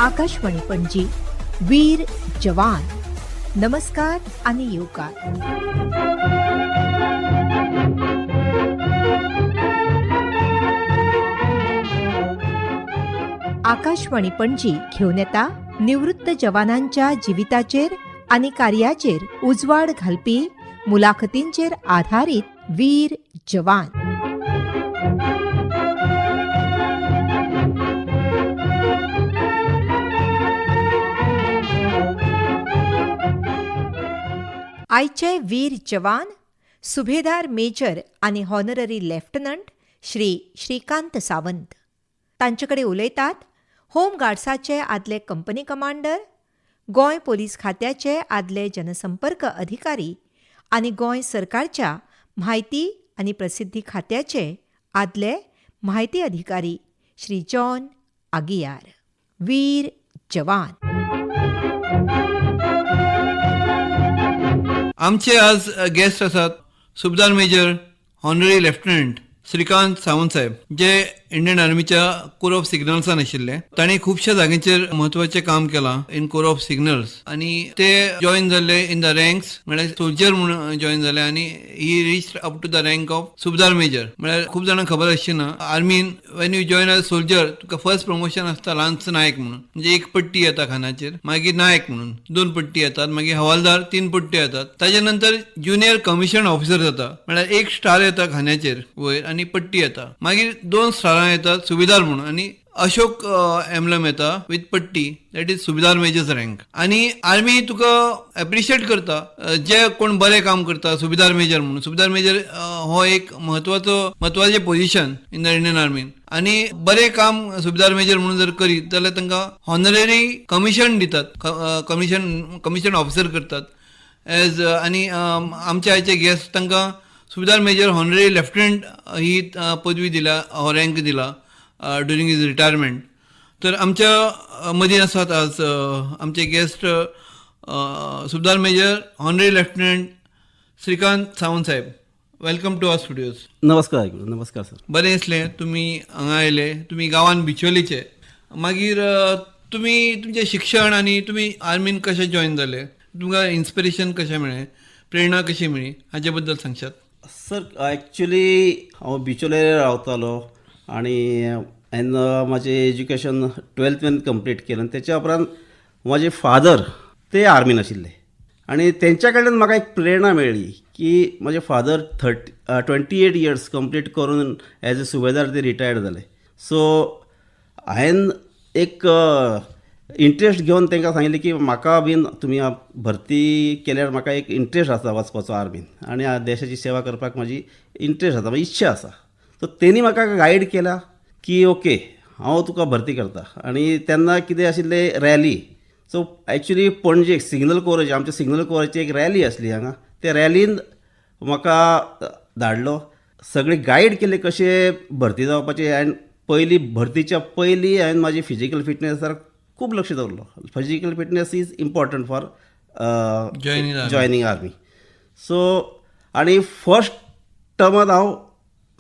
आकाशवाणी पणजी वीर जवान. नमस्कार आणि येवकार. आकाशवाणी पणजी घेऊन येता निवृत्त जवानांच्या जिविताचेर आणि कार्याचेर उजवाड घालपी मुलाखतींचेर आधारित वीर जवान. आयचे वीर जवान सुभेदार मेजर आणि हॉनररी लेफ्टनंट श्री श्रीकांत सावंत. तांचेकडे उलयतात होम गार्ड्साचे आदले कंपनी कमांडर, गोंय पोलीस खात्याचे आदले जनसंपर्क अधिकारी आणि गोंय सरकारच्या म्हायती आणि प्रसिद्धी खात्याचे आदले म्हायती अधिकारी श्री जॉन आगियार. वीर जवान. आमचे आज गेस्ट आसात subedar major honorary lieutenant Shrikant Sawant saheb, जे इंडियन आर्मीच्या कोर ऑफ सिग्नल्सान आशिल्ले. तांणी खुबश्या जाग्यांचेर म्हत्वाचें काम केलां इन कोर ऑफ सिग्नल्स, आनी ते जॉइन जाल्ले इन द रँक्स, म्हळ्यार सोल्जर म्हणून जॉइन जाले, आनी ही reached up to the rank of subedar major. म्हळ्यार खूब जाणांक खबर आसचेना, आर्मीन when you join as soldier तुका फर्स्ट प्रमोशन आसता लान्स नायक म्हणून, म्हणजे एक पट्टी येता खानाचेर, मागीर नायक म्हणून 2 पट्टी येतात, मागीर हवालदार 3 पट्टी येतात. ताच्या नंतर ज्युनियर कमिशन ऑफिसर जाता, म्हळ्यार 1 स्टार येता खान्याचेर वयर आनी पट्टी येता. मागीर 2 स्टारां येतात सुबेदार म्हणून, आनी अशोक एम्बलम येता विथ पट्टी, that is Subedar measures rank. आनी आर्मी तुका एप्रिशिएट करता जे कोण बरें काम करता सुबेदार मेजर म्हणून. सुबेदार मेजर हो एक म्हत्वाचें पोझिशन इन द इंडियन आर्मीन, आनी बरें काम सुबेदार मेजर म्हणून जर करीत जाल्यार तांकां हॉनररी कमिशन दितात, कमिशन ऑफिसर करतात एज. आनी आमचे आयचे गेस्ट तांकां सुबेदार मेजर हॉनररी लेफ्टनंट ही पदवी दिला, हो रँक दिला ड्युरिंग हिज रिटायरमेंट. तर आमच्या मदीं आसात आज आमचे guest subedar major honorary lieutenant Shrikant Sawant साहेब. Welcome to our studios. नमस्कार. नमस्कार सर. बरें दिसलें तुमी हांगा आयले. तुमी गांवान बिचोलीचे. मागीर तुमी तुमचें शिक्षण आनी तुमी आर्मीन कशें जॉइन जाले, तुमकां इन्स्पिरेशन कशें मेळ्ळें, प्रेरणा कशी मेळ्ळी, हाचे बद्दल सांगशात. सर ॲक्च्युली हांव बिचोलेर रावतालो आनी हांवें म्हाजें एज्युकेशन 12th कंप्लीट केलें. तेच्या उपरांत म्हाजे फादर ते आर्मीन आशिल्ले आनी तेंच्या कडल्यान म्हाका एक प्रेरणा मेळ्ळी की म्हाजे फादर 28 इयर्स कंप्लीट करून एज अ सुबेदार ते रिटायर्ड जाले. सो हांवें एक इंट्रस्ट घेवन तांकां सांगिल्लें की म्हाका बीन तुमी भरती केल्यार म्हाका एक इंट्रस्ट आसा वचपाचो आर्मीन, आनी देशाची सेवा करपाक म्हाजी इंट्रस्ट आसा, म्हाजी इच्छा आसा. सो तेणी म्हाका गायड केला की ओके हांव तुका भरती करता. आनी तेन्ना कितें आशिल्लें रॅली. सो ॲक्च्युली पणजे सिग्नल कोराची, आमच्या सिग्नल कोराची एक रॅली आसली हांगा. त्या रॅलीन म्हाका धाडलो, सगळे गायड केले कशें भरती जावपाचें. आनी पयली भरतीच्या पयलीं हांवें म्हाजी फिजिकल फिटनेसार खूब लक्ष दवरलो. Physical fitness is important for joining army. So आनी फर्स्ट टर्मांत हांव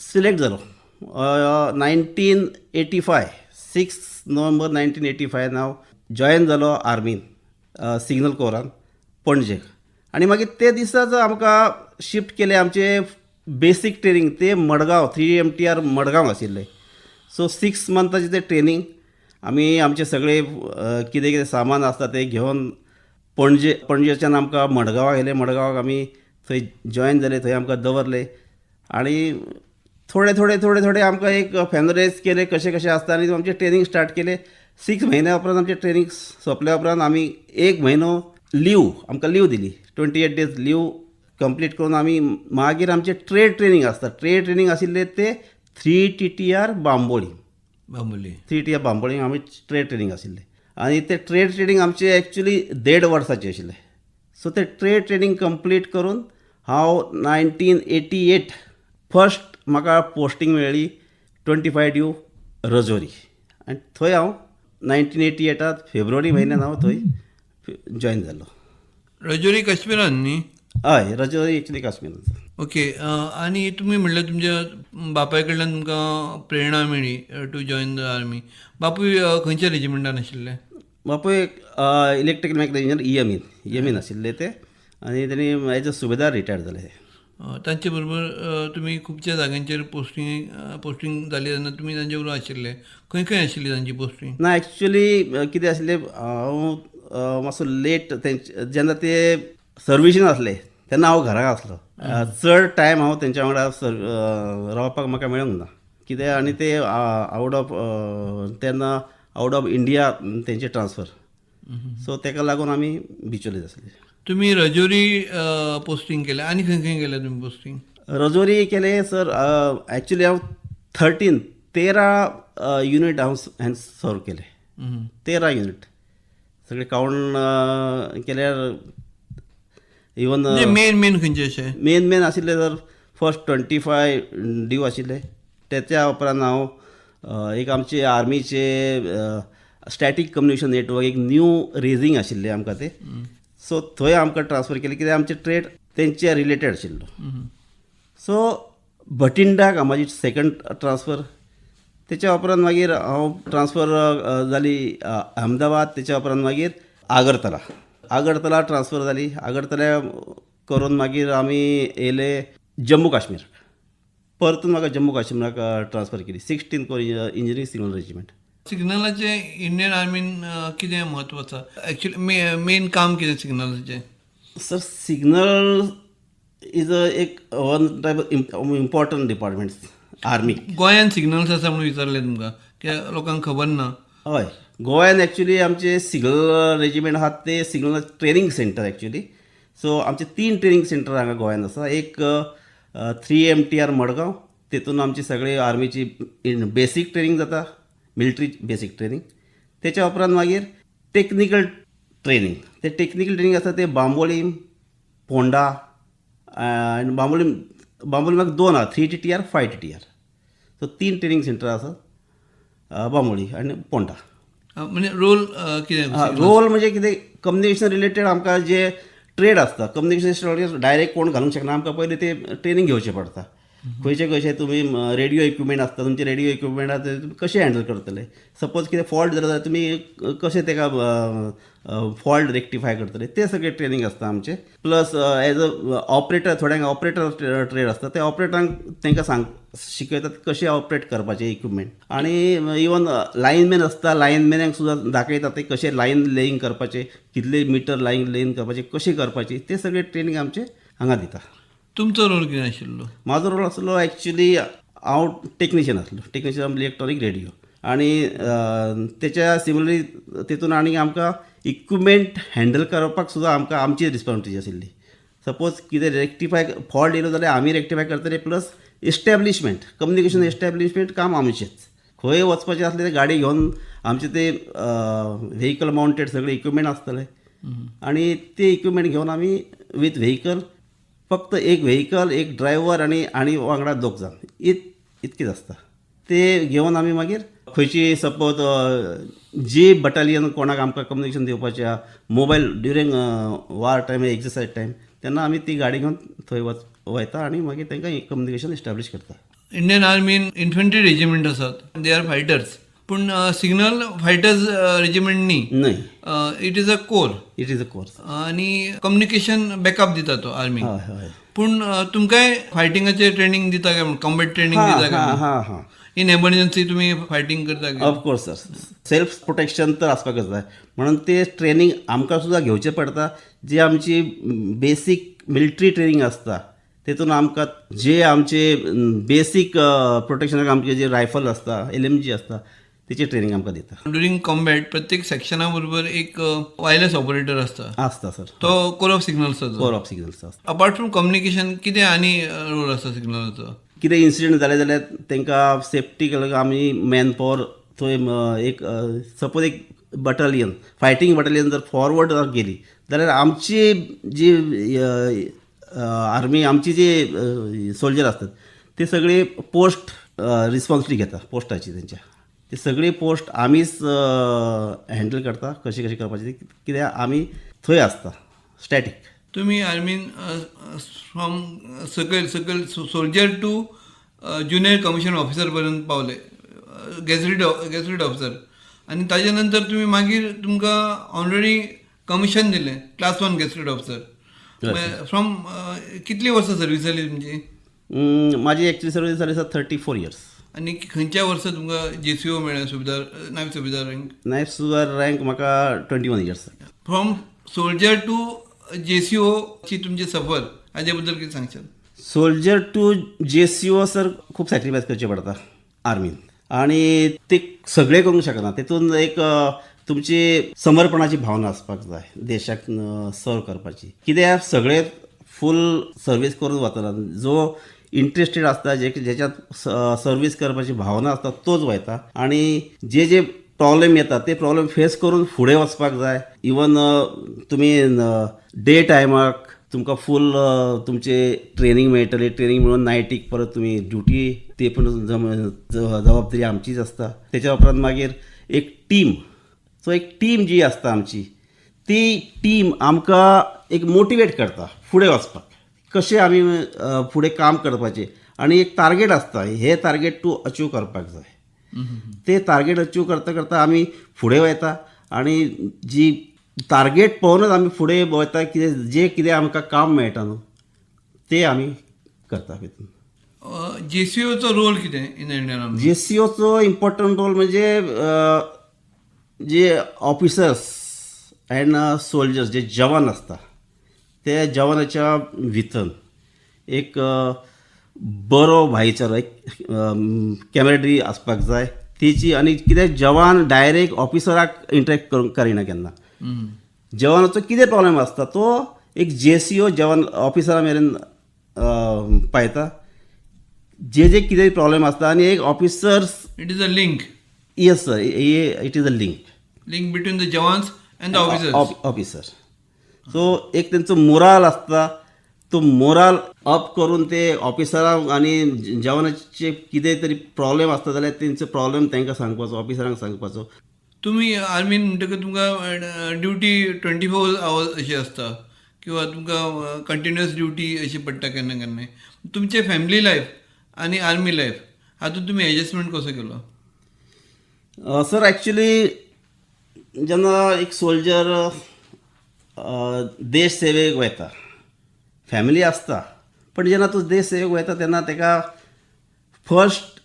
सिलेक्ट जालो 1985 6 नोव्हेंबर 1985 हांव जॉयन जालो आर्मीन सिग्नल कोरान पणजे. आनी मागीर ते दिसाच आमकां शिफ्ट केले आमचे बेसीक ट्रेनींग ते मडगांव 3 MTR मडगांव आशिल्ले. सो 6 मंथाचे ते ट्रेनींग आमी आमचे सगळे कितें कितें सामान आसता ते घेवन पणजेच्यान आमकां मडगांवाक येयले. मडगांवाक आमी थंय जॉयन जाले, थंय आमकां दवरले आनी थोडे आमकां एक फॅमिलायज केले कशें कशें आसता. आनी आमचें ट्रेनींग स्टार्ट केलें. 6 म्हयन्या उपरांत आमचें ट्रेनींग सोंपल्या उपरांत आमी 1 म्हयनो आमकां लीव दिली. 28 days लीव कंप्लीट करून आमी मागीर आमचें ट्रेड ट्रेनींग आसता. ट्रेड ट्रेनींग आशिल्लें ते 3 TTR बांबोळी 3 TTR बांबोळी आमी ट्रेड ट्रेनींग आशिल्लें. आनी ते ट्रेड ट्रेनींग आमचें एक्चुली 1.5 वर्साचें आशिल्लें. सो ते ट्रेड ट्रेनींग कंप्लीट करून हांव 1988 फर्स्ट म्हाका पोस्टींग मेळ्ळी 25 ड्यू रजोरी. आनी थंय हांव 1988 फेब्रुवारी म्हयन्यान हांव थंय जॉयन जालो. रजौरी काश्मीरान न्ही? हय, रजौरी एक्चुली काश्मीरान. ओके. आनी तुमी म्हणलें तुमच्या बापाय कडल्यान तुमकां प्रेरणा मेळ्ळी टू जॉयन द आर्मी. बापूय खंयच्या रेजिमेंटान आशिल्ले? बापूय इलेक्ट्रिकल मेकॅनिकल इंजिनियर EMIN आशिल्ले ते आनी तेणी एज अ सुबेदार रिटायर्ड जाले. तांचे बरोबर तुमी खुबश्या जाग्यांचेर पोस्टींग जाली तेन्ना तुमी तांचे बरोबर आशिल्ले. खंय खंय आशिल्ली तांची पोस्टींग? ना एक्चुली कितें आशिल्लें हांव मातसो लेट जेन्ना ते सर्विसीन आसले तेन्ना हांव घराक आसलो. चड टायम हांव तेंच्या वांगडा रावपाक म्हाका मेळूंक ना कितें आनी ते तेन्ना आवट ऑफ इंडिया तेंचे ट्रान्सफर, सो तेका लागून आमी बिचोलीच आसले. तुमी रजोरी पोस्टींग केलें आनी खंय खंय केलें तुमी पोस्टींग? रजोरी केले सर. एक्चुली हांव 13 युनिट हांव सर्व केले. 13 युनिट सगळे कावंट केल्यार इवन मेन खंयचे अशें? मेन आशिल्ले तर फर्स्ट 25 ड्यू आशिल्ले. तेच्या उपरांत हांव एक आमचे आर्मीचे स्टॅटीक कम्युनिकेशन नेटवर्क एक न्यू रेजिंग आशिल्लें आमकां ते, सो थंय आमकां ट्रान्सफर केलें कित्याक आमचे ट्रेड तेंचे रिलेटेड आशिल्लो. सो भटिंडाक म्हाजी सेकंड ट्रान्सफर. तेच्या उपरांत मागीर हांव ट्रान्सफर जाली अहमदाबाद. तेच्या उपरांत मागीर आगरतला ट्रान्सफर जाली. आगरतल्या करून मागीर आमी येयले जम्मू काश्मीर. परतून म्हाका जम्मू काश्मीराक ट्रान्सफर केली 16th corps engineering signal regiment. सिग्नलाचें इंडियन आर्मीन कितें म्हत्व आसा? एक्चुली मेन काम कितें सिग्नलाचें? सर सिग्नल इज एक one type of important department army. गोंयान सिग्नल्स आसा म्हणून विचारलें तुमकां, कित्याक लोकांक खबर ना. हय, गोंयान एक्चुली आमचे सिग्नल रेजिमेंट आहात ते signal training centre actually. So आमचे 3 ट्रेनिंग सेंटर हांगा गोंयान आसा. एक 3 MTR मडगांव, तेतून आमची सगळे आर्मीची बेसीक ट्रेनिंग जाता, मिलिटरी बेसीक ट्रेनिंग. तेच्या उपरांत मागीर टेक्निकल ट्रेनिंग. ते टेक्निकल ट्रेनिंग आसा ते बांबोलीम, पोंडा आनी बांबोलीम म्हाका 2 आहा, 3 TTR 5 TTR. So 3 training centre आसा बांबोळी आनी पोंडा. म्हणजे रोल कितें? रोल म्हणजे कितें कम्युनिकेशन रिलेटेड आमकां जे ट्रेड आसता कम्युनिकेशन डायरेक्ट कोण घालूंक शकना. आमकां पयलीं ते ट्रेनिंग घेवचें पडटा. खंयचे तुमी रेडिओ इक्विपमेंट आसता, तुमचे रेडिओ इक्विपमेंट आसा ते कशें हँडल करतले. सपोज कितें फॉल्ट जालो जाल्यार तुमी कशें तेका फॉल्ट रेक्टिफाय करतले, ते सगळे ट्रेनिंग आसता आमचे. प्लस एज अ ऑपरेटर, थोड्यांक ऑपरेटर ट्रेड आसता, ते ऑपरेटरांक तांकां शिकयतात कशें ऑपरेट करपाचें इक्विपमेंट. आनी इवन लायनमॅन आसता, लायनमॅनाक सुद्दां दाखयतात ते कशें लायन लेईंग करपाचें, कितले मिटर लायन लेईंग करपाचें, कशी करपाची, ते सगळे ट्रेनिंग आमचे हांगा दिता. तुमचो रोल कितें आशिल्लो? म्हाजो रोल आसलो एक्चुली हांव टेक्निशियन आसलो, टेक्निशियन इलेक्ट्रॉनीक रेडिओ. आनी तेच्या सिमिलरली तेतून आनी आमकां इक्विपमेंट हँडल करपाक सुद्दां आमकां आमची रिस्पॉन्सिबिलिटी आशिल्ली. सपोज कितें रेक्टिफाय फॉल्ट येयलो जाल्यार आमी रेक्टिफाय करतले. प्लस एस्टॅब्लिशमेंट, कम्युनिकेशन एस्टॅब्लिशमेंट काम आमचेंच. खंय वचपाचें आसलें ते गाडी घेवन आमचे ते व्हेहिकल माउंटेड सगळे इक्विपमेंट आसतले आनी ते इक्विपमेंट घेवन आमी वीथ व्हेहिकल, फक्त एक व्हेहिकल, एक ड्रायव्हर आनी वांगडा 2 जाण, इतकेच आसता. ते घेवन आमी मागीर खंयची सपोज जी बटालियन कोणाक आमकां कम्युनिकेशन दिवपाचें आहा, मोबायल ड्युरींग वार टायम, एक्सरसायज टायम, तेन्ना आमी ती गाडी घेवन थंय वयता आनी मागीर तांकां कम्युनिकेशन एस्टॅब्लिश करता. इंडियन आर्मीन इन्फंट्री रेजिमेंट आसात, दे आर फायटर्स. पूण सिग्नल फायटर्स रेजिमेंट न्ही, it is a core. It is a course. आनी कम्युनिकेशन बॅकअप दिता तो आर्मी. हय हय. पूण तुमकांय फायटिंगाचें ट्रेनिंग दिता काय, कॉम्बॅट ट्रेनिंग दिता काय? हां हां. इन एमर्जन्सी तुमी फायटिंग करता काय? ऑफकोर्स सर, सेल्फ प्रोटेक्शन तर आसपाकच जाय म्हणून ते ट्रेनिंग आमकां सुद्दां घेवचें पडटा. जी आमची बेसीक मिलिटरी ट्रेनिंग आसता तेतून आमकां जे आमचे बेसीक प्रोटेक्शनाक आमचे जे रायफल आसता, LMG आसता, तेची ट्रेनिंग आमकां दिता. ड्युरींग कॉम्बॅट प्रत्येक सेक्शना बरोबर एक वायरलेस ऑपरेटर आसता. सर, तो कोर ऑफ सिग्नल्स आसा. कोर ऑफ सिग्नल्स आसता. अपार्ट फ्रॉम कम्युनिकेशन कितें आनी रोल आसा सिग्नलाचो? कितें इन्सिडेंट जालें जाल्यार तांकां सेफ्टी लागून आमी मॅन पॉवर थंय एक सपोज एक बटालियन, फायटींग बटालियन जर फॉरवर्ड गेली जाल्यार आमची जी आर्मी, आमची जी सोल्जर आसतात ते सगळे पोस्ट रिस्पॉन्सिबिलिटी घेता पोस्टाची. तेंच्या ते सगळे पोस्ट आमीच हँडल करता, कशी करपाची, कित्याक आमी थंय आसता स्टॅटीक. तुमी आर्मीन फ्रॉम सकयल soldier to junior commission officer पर्यंत पावले, गॅझेटेड ऑफिसर. आनी ताजे नंतर तुमी मागीर तुमकां ऑनररी कमिशन दिलें क्लास 1 गॅस्टेड ऑफिसर फ्रॉम कितली वर्सां सर्वीस जाली तुमची? माझी ॲक्च्युली सर्वीस जाली सर 34 इयर्स. आनी खंयच्या वर्सा तुमकां JCO मेळ्ळें, सुबेदार नायब सुबेदार रँक? नायब सुबेदार रँक म्हाका 21 years. From soldier to JCO ची तुमची सफर हाजे बद्दल कितें सांगशात? सोल्जर टू JCO सर खूप सॅक्रिफायस करचे पडटा आर्मीन, आणि ते सगळे करूंक शकना. तेतून एक तुमची समर्पणाची भावना आसपाक जाय देशाक सर्व करपाची. कित्याक सगळे फूल सर्वीस करून वतना, जो इंट्रस्टेड आसता, ज्याच्यात सर्वीस करपाची भावना आसता तोच वयता. आणि जे प्रॉब्लेम येता ते प्रॉब्लेम फेस करून फुडें वचपाक जाय. इवन तुमी डे टायमाक तुमकां फूल तुमचे ट्रेनींग मेळटली, ट्रेनींग मेळून नायटीक परत तुमी ड्युटी, ते पण जबाबदारी आमचीच आसता. तेच्या उपरांत मागीर एक टीम, सो एक टीम जी आसता आमची, ती टीम आमकां एक मोटिवेट करता फुडें वचपाक, कशें आमी फुडें काम करपाचें. आनी एक टार्गेट आसता, हे टार्गेट तूं अचीव करपाक जाय. ते टार्गेट अचीव करता करता आमी फुडें वयता, आनी जी टार्गेट पळोवनूच आमी फुडें वयता. कितें आमकां काम मेळटा न्हू ते आमी करता. भितून JCOचो रोल कितें इन इंडियन आर्मी? JCOचो इम्पॉर्टंट रोल म्हणजे जे ऑफिसर्स अँड सोल्जर्स, जे जवान आसता, त्या जवानाच्या भितर एक बरो भाईचारो, एक कॅमेराडरी आसपाक जाय तेची. आनी कितें जवान डायरेक्ट ऑफिसराक इंटरेक्ट करूंक करिना केन्ना. जवानाचो कितें प्रॉब्लेम आसता तो एक JCO जवान ऑफिसरा मेरेन पायता, जे कितें प्रॉब्लेम आसता. आनी एक officers, it is a link. Yes sir, it is a link between the jawans and the officers. Officer. So एक तेंचो मोराल आसता, तो मोराल अप करून ते ऑफिसरांक आनी जवानाचे कितें तरी प्रॉब्लेम आसता जाल्यार तेंचो प्रॉब्लेम तांकां सांगपाचो, ऑफिसरांक सांगपाचो. तुमी आर्मीन म्हणटकच तुमकां ड्युटी 24 आवर्स अशी आसता, किंवा तुमकां कंटिन्युअस ड्युटी अशी पडटा केन्ना केन्नाय. तुमचे फॅमिली लायफ आनी आर्मी लायफ हातूंत तुमी एडजस्टमेंट कसो केलो? सर ॲक्च्युली जेन्ना एक सोल्जर देश सेवेक वयता, फॅमिली आसता, पण जेन्ना तूं देश सेवेक वयता तेन्ना ताका फर्स्ट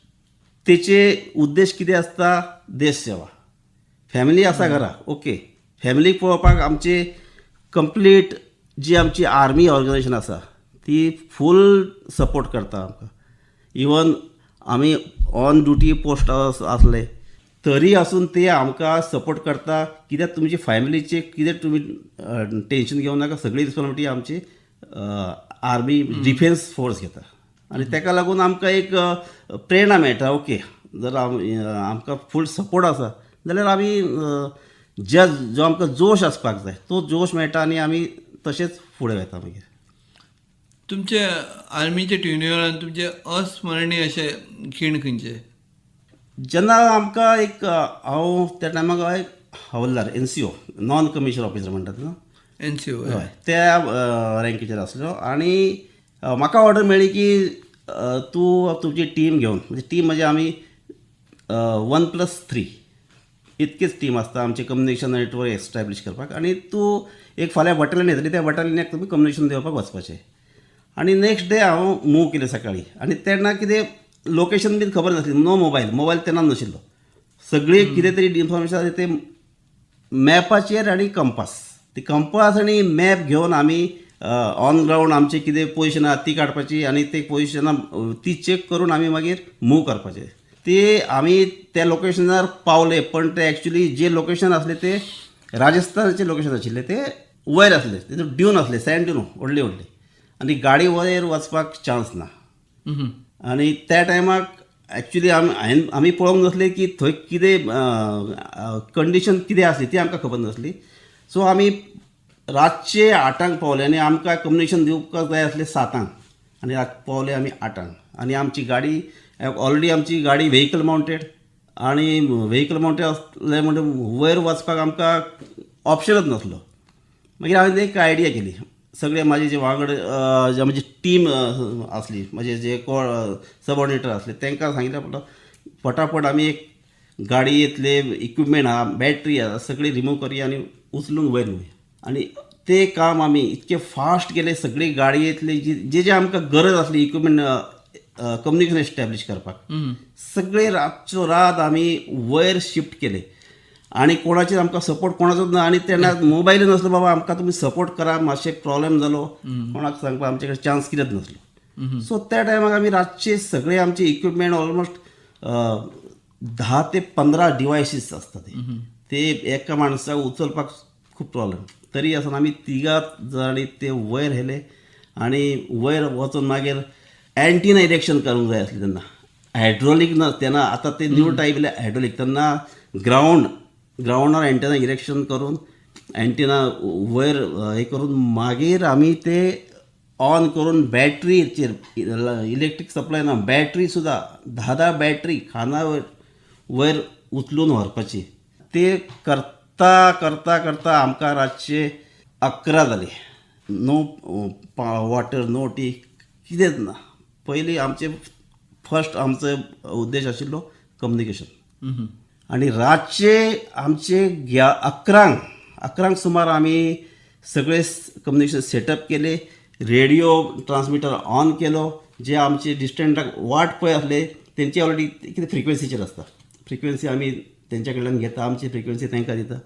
तेचे उद्देश कितें आसता? देश सेवा. फॅमिली आसा घरा, ओके, फॅमिलीक पळोवपाक आमचे कंप्लीट जी आमची आर्मी ऑर्गनायजेशन आसा ती फूल सपोर्ट करता आमकां. इवन आमी ऑन ड्युटी पोस्ट आसले तरी आसून ते आमकां सपोर्ट करता. कित्याक तुमची फॅमिलीचे कितें तुमी टेन्शन घेवं नाका, सगळी रिस्पॉन्सिबिलिटी आमची आर्मी डिफेन्स फोर्स घेता. आनी ताका लागून आमकां एक प्रेरणा मेळटा. ओके, जर आमकां फूल सपोर्ट आसा जाल्यार आमी जो आमकां जोश आसपाक जाय तो जोश मेळटा, आनी आमी तशेंच फुडें वयता. मागीर तुमचे आर्मीचे ट्युनियरान तुमचे अस्मरणीय अशे खीण खंयचे? जेन्ना आमकां एक हांव त्या टायमाक एक हवलदार, NCO, नॉन कमिशन ऑफिसर म्हणटात ना, NCO, हय, त्या रँकीचेर आसलो. आनी म्हाका ऑर्डर मेळ्ळी की तूं तुजी टीम घेवन, म्हणजे टीम म्हणजे आमी 1+3 इतकीच टीम आसता आमचे कम्युनिकेशन नेटवर्क एस्टॅब्लीश करपाक. आनी तूं एक फाल्यां बटालियन येतली, त्या बटालियनाक तुमी कम्युनिकेशन दिवपाक वचपाचें. आनी नेक्स्ट डे हांव मूव केलें सकाळीं. आनी तेन्ना कितें लोकेशन बीन खबर नासली, नो मोबायल तेन्ना नाशिल्लो. सगळी कितें तरी इन्फॉर्मेशन आसा ते मॅपाचेर आनी कंपास. ती कंपास आनी मॅप घेवन आमी ऑन ग्रावंड आमचे कितें पोजिशन आहा ती काडपाची, आनी ते पोजिशनां ती चॅक करून आमी मागीर मूव करपाचें. ते आमी त्या लोकेशनार पावले, पण ते ॲक्च्युली जे लोकेशन आसले ते राजस्थानाचे लोकेशन आशिल्ले, ते वयर आसले, ते ड्यून आसले, सँड ड्यून व्हडले व्हडले, आनी गाडी वयर वचपाक चान्स ना. आनी त्या टायमाक ॲक्च्युली आमी पळोवंक नासले की थंय कितें कंडिशन कितें आसली ती आमकां खबर नासली. सो आमी रातचे 8 पावले, आनी आमकां कम्युनिकेशन दिवपाक जाय आसलें 7. आनी पावले आमी 8. आनी आमची गाडी ऑलरेडी आमची गाडी व्हेकल माउंटेड, आनी व्हेकल माउंटेड आसले म्हणजे वयर वचपाक आमकां ऑप्शनच नासलो. मागीर हांवें एक आयडिया केली. सगळे माझे जे वांगड जे म्हणजे टीम असली, म्हणजे जे सबऑर्डिनेटर असले तांकां सांगितलें फटाफट आमी एक गाडयेंतले इक्विपमेंट आहा बॅटरी आहा सगळी रिमूव करया आनी उचलून वयर न्हूया आनी ते काम आमी इतके फास्ट केले सगळी गाडयेंतले जे जे आमकां गरज आसली इक्विपमेंट कम्युनिकेशन एस्टॅब्लिश करपाक सगळे रातचो रात आमी वयर शिफ्ट केले आणि कोणाचेर आमकां सपोर्ट कोणाचोच ना आनी तेन्ना मोबायल नासलो बाबा आमकां तुमी सपोर्ट करा मातशें प्रॉब्लेम जालो कोणाक सांगपाक आमचे कडेन चान्स कितेंच नासलो सो त्या टायमाक आमी रातचे सगळे आमचे इक्विपमेंट ऑलमोस्ट 10 ते 15 डिवायसीस आसता ते एका माणसाक उचलपाक खूब प्रॉब्लेम तरी आसून आमी तिगात जाणी ते वयर व्हेले आनी वयर वचून मागीर एंटीना इरेक्शन करूंक जाय आसलें तेन्ना हायड्रोलीक ना तेन्ना आतां ते न्यू टायप हायड्रोलीक तेन्ना ग्राउंडार एंटीना इरेक्शन करून एंटीना वयर हे करून मागीर आमी ते ऑन करून बॅटरीचेर इलेक्ट्रीक सप्लाय ना बॅटरी सुद्दां 10 बॅटरी खाना वयर उचलून व्हरपाची ते करता करता करता आमकां रातचे 11 जाले नो वॉटर नो टी कितेंच ना पयलीं आमचे फर्स्ट आमचो उद्देश आशिल्लो कम्युनिकेशन आनी रातचे आमचे 11 सुमार आमी सगळे कम्युनिकेशन सेटअप केले रेडिओ ट्रान्समिटर ऑन केलो जे आमचे डिस्टंटाक वाट पळय आसले तेंची ऑलरेडी कितें फ्रिक्वेन्सीचेर आसता फ्रिक्वेन्सी आमी तेंच्या कडल्यान घेता आमची फ्रिक्वेन्सी तांकां दिता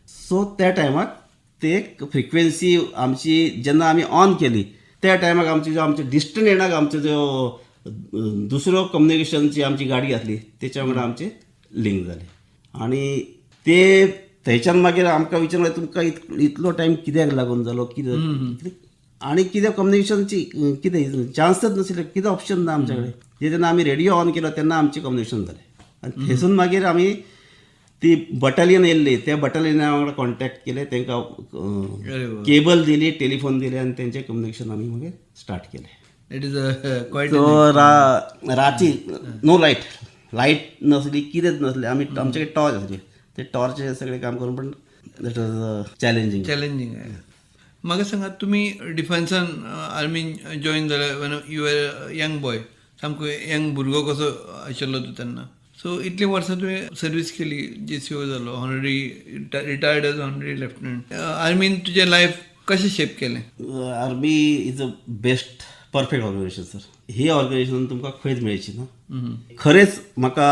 सो त्या टायमाक ते फ्रिक्वेन्सी आमची जेन्ना आमी ऑन केली त्या टायमाक आमचे डिस्टंट एंडाक आमचो जो दुसरो कम्युनिकेशनची आमची गाडी आसली तेच्या वांगडा आमचे लिंक जाले आनी ते थंयच्यान मागीर आमकां विचारलें तुमकां इतलो टायम कित्याक लागून जालो कितें आनी कितें कम्युनिकेशनची कितें चान्सच नाशिल्ले कितें ऑप्शन ना आमचे कडेन जेन्ना आमी रेडिओ ऑन केलो तेन्ना आमचें कम्युनिकेशन जालें आनी थंयसून मागीर आमी ती बटालियन येयल्ली त्या बटालियना वांगडा कॉन्टॅक्ट केले तांकां केबल दिली टेलिफोन दिले आनी तेंचें कम्युनिकेशन आमी मागीर स्टार्ट केलें इट इज क्वायट सो राती नो लायट नसली कितेंच नसलें आमी आमचे कडेन टॉर्च आसली ते टॉर्च सगळें काम करून पण दॅट वॉज चॅलेंजींग आहे म्हाका सांगात तुमी डिफेन्सान आर्मीन जॉईन जाले when you are young boy सामको यंग भुरगो कसो आशिल्लो तूं तेन्ना सो इतली वर्सां तुवें सर्वीस केली JCO जालो honorary retired as honorary lieutenant आर्मीन तुजें लायफ कशें शेप केलें army is a best perfect organisation sir ही ऑर्गनायझेशन तुमकां खंयच मेळची ना खरेंच म्हाका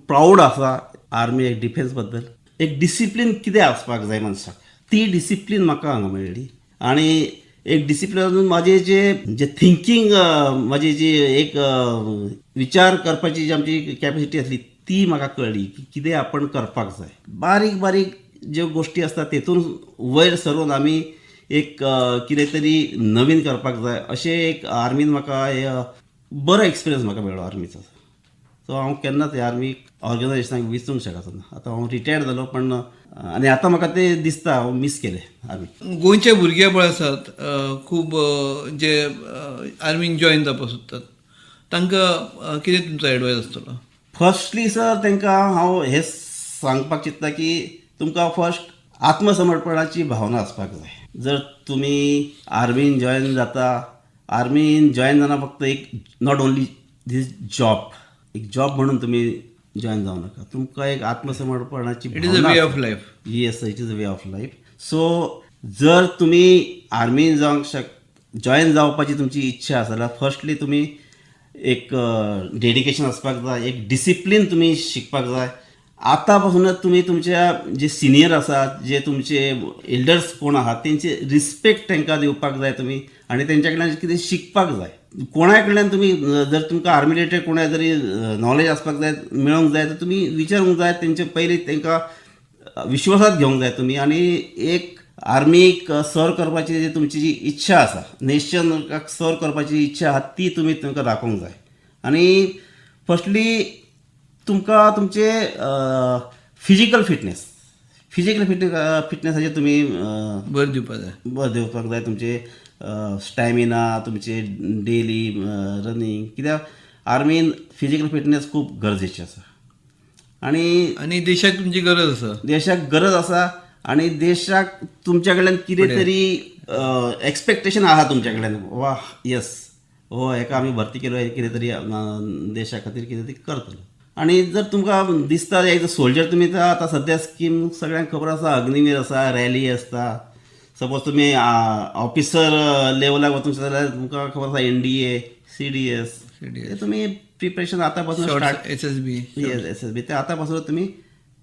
प्राऊड आसा आर्मी डिफेन्स बद्दल एक डिसिप्लीन कितें आसपाक जाय मनशाक ती डिसिप्लीन म्हाका हांगा मेळ्ळी आनी एक डिसिप्लीन म्हाजे जे थिंकींग म्हाजी जी एक विचार करपाची जी आमची कॅपेसिटी आसली ती म्हाका कळ्ळी की कितें आपण करपाक जाय बारीक बारीक ज्यो गोश्टी आसता तेतून वयर सरून आमी एक कितें तरी नवीन करपाक जाय अशें एक आर्मीन म्हाका बरो एक्सपिरियन्स म्हाका मेळ्ळो आर्मीचो सो हांव केन्नाच ह्या आर्मी ऑर्गनायझेशनाक विसरूंक शकना आतां हांव रिटायर्ड जालो पण आनी आतां म्हाका तें दिसता हांव मिस केलें आर्मी गोंयचे भुरगे पळय आसात खूब जे आर्मीन जॉईन जावपाक सोदतात तांकां कितें तुमचो एडवायस आसतलो फर्स्टली सर तांकां हांव हें सांगपाक चित्ता की तुमकां फर्स्ट आत्मसमर्पणाची भावना आसपाक जाय जर तुमी आर्मीन जॉईन जाता आर्मीन जॉईन जावना फक्त एक नॉट ओन्ली दीस जॉब एक जॉब म्हणून तुमी जॉईन जावं नाका तुमकां एक आत्मसमर्पणाची it is a way of life yes it is a way of life so जर तुमी आर्मीन जॉईन जावपाची तुमची इच्छा आसा जाल्यार फर्स्टली तुमी एक डेडिकेशन आसपाक जाय एक डिसिप्लीन तुमी शिकपाक जाय आतां पासूनच तुमी तुमच्या जे सिनियर आसात जे तुमचे एल्डर्स कोण आहात तेंचे रिस्पेक्ट तांकां दिवपाक जाय तुमी आनी तेंच्या कडल्यान कितें शिकपाक जाय कोणाय कडल्यान तुमी जर तुमकां आर्मी रिलेटेड कोणाय जरी नॉलेज आसपाक जाय मेळोंक जाय तर तुमी विचारूंक जाय तेंचे पयलीं तांकां विश्वासांत घेवंक जाय तुमी आनी एक आर्मीक सर्व करपाची जी तुमची जी इच्छा आसा नेशनाक सर्व करपाची इच्छा आसा ती तुमी तांकां दाखोवंक जाय आनी फर्स्टली तुमकां तुमचे फिजिकल फिटनेसाचेर तुमी भर दिवपाक जाय तुमचे स्टॅमिना तुमचे डेली रनिंग कित्याक आर्मीन फिजिकल फिटनेस खूब गरजेची आसा आनी देशाक तुमची गरज आसा आनी देशाक तुमच्या कडल्यान कितें तरी एक्सपेक्टेशन आहा तुमच्या कडल्यान वा यस हो हेका आमी भरती केलो कितें तरी देशा खातीर कितें तरी करतलो आणि जर तुमकां दिसता एज अ सोल्जर तुमी आतां सद्या स्कीम सगळ्यांक खबर आसा, अग्निवीर आसा, रॅली आसता. सपोज तुमी ऑफिसर लेवलाक वचूंक जाल्यार तुमकां खबर आसा NDA, CDS ते तुमी प्रिपरेशन आतां पासून स्टार्ट SSB. SSB ते आतां पासून तुमी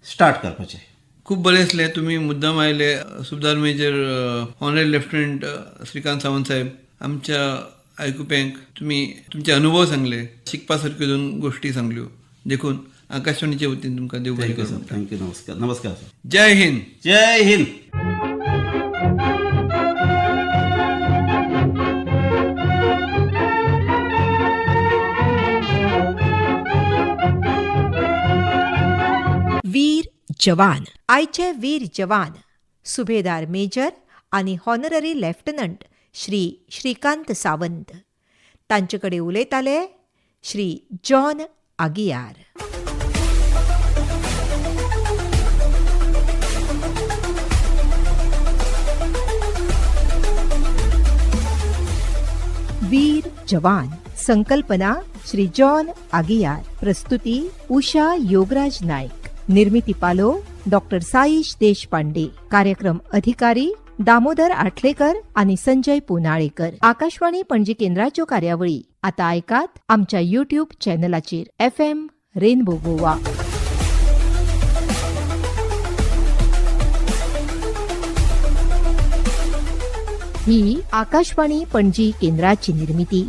स्टार्ट करपाचें. खूप बरें असलें तुमी मुद्दाम आयले. Subedar major honorary lieutenant Shrikant Sawant saheb, आमच्या आयकुप्यांक तुमी तुमचे अनुभव सांगले, शिकपा सारक्यो 2 गोश्टी सांगल्यो, देखून आकाशवाणीच्या वतीन तुमकां देव बरें करूं. थँक्यू. नमस्कार. नमस्कार सर. जय हिंद. जय हिंद. वीर जवान. आयचे वीर जवान सुभेदार मेजर आनी हॉनररी लेफ्टनंट श्री श्रीकांत सावंत. तांचे कडेन उलयताले श्री जॉन आगियार. वीर जवान. संकल्पना श्री जॉन आगियार. प्रस्तुती उषा योगराज नाईक. निर्मिती पालो डॉक्टर साईश देशपांडे. कार्यक्रम अधिकारी दामोदर आठलेकर आणि संजय पुनाळेकर. आकाशवाणी पणजी केंद्राच्यो कार्यावळी आता ऐकात आमच्या YouTube चॅनलाचेर FM रेनबो गोवा. ही आकाशवाणी पणजी केंद्राची निर्मिती.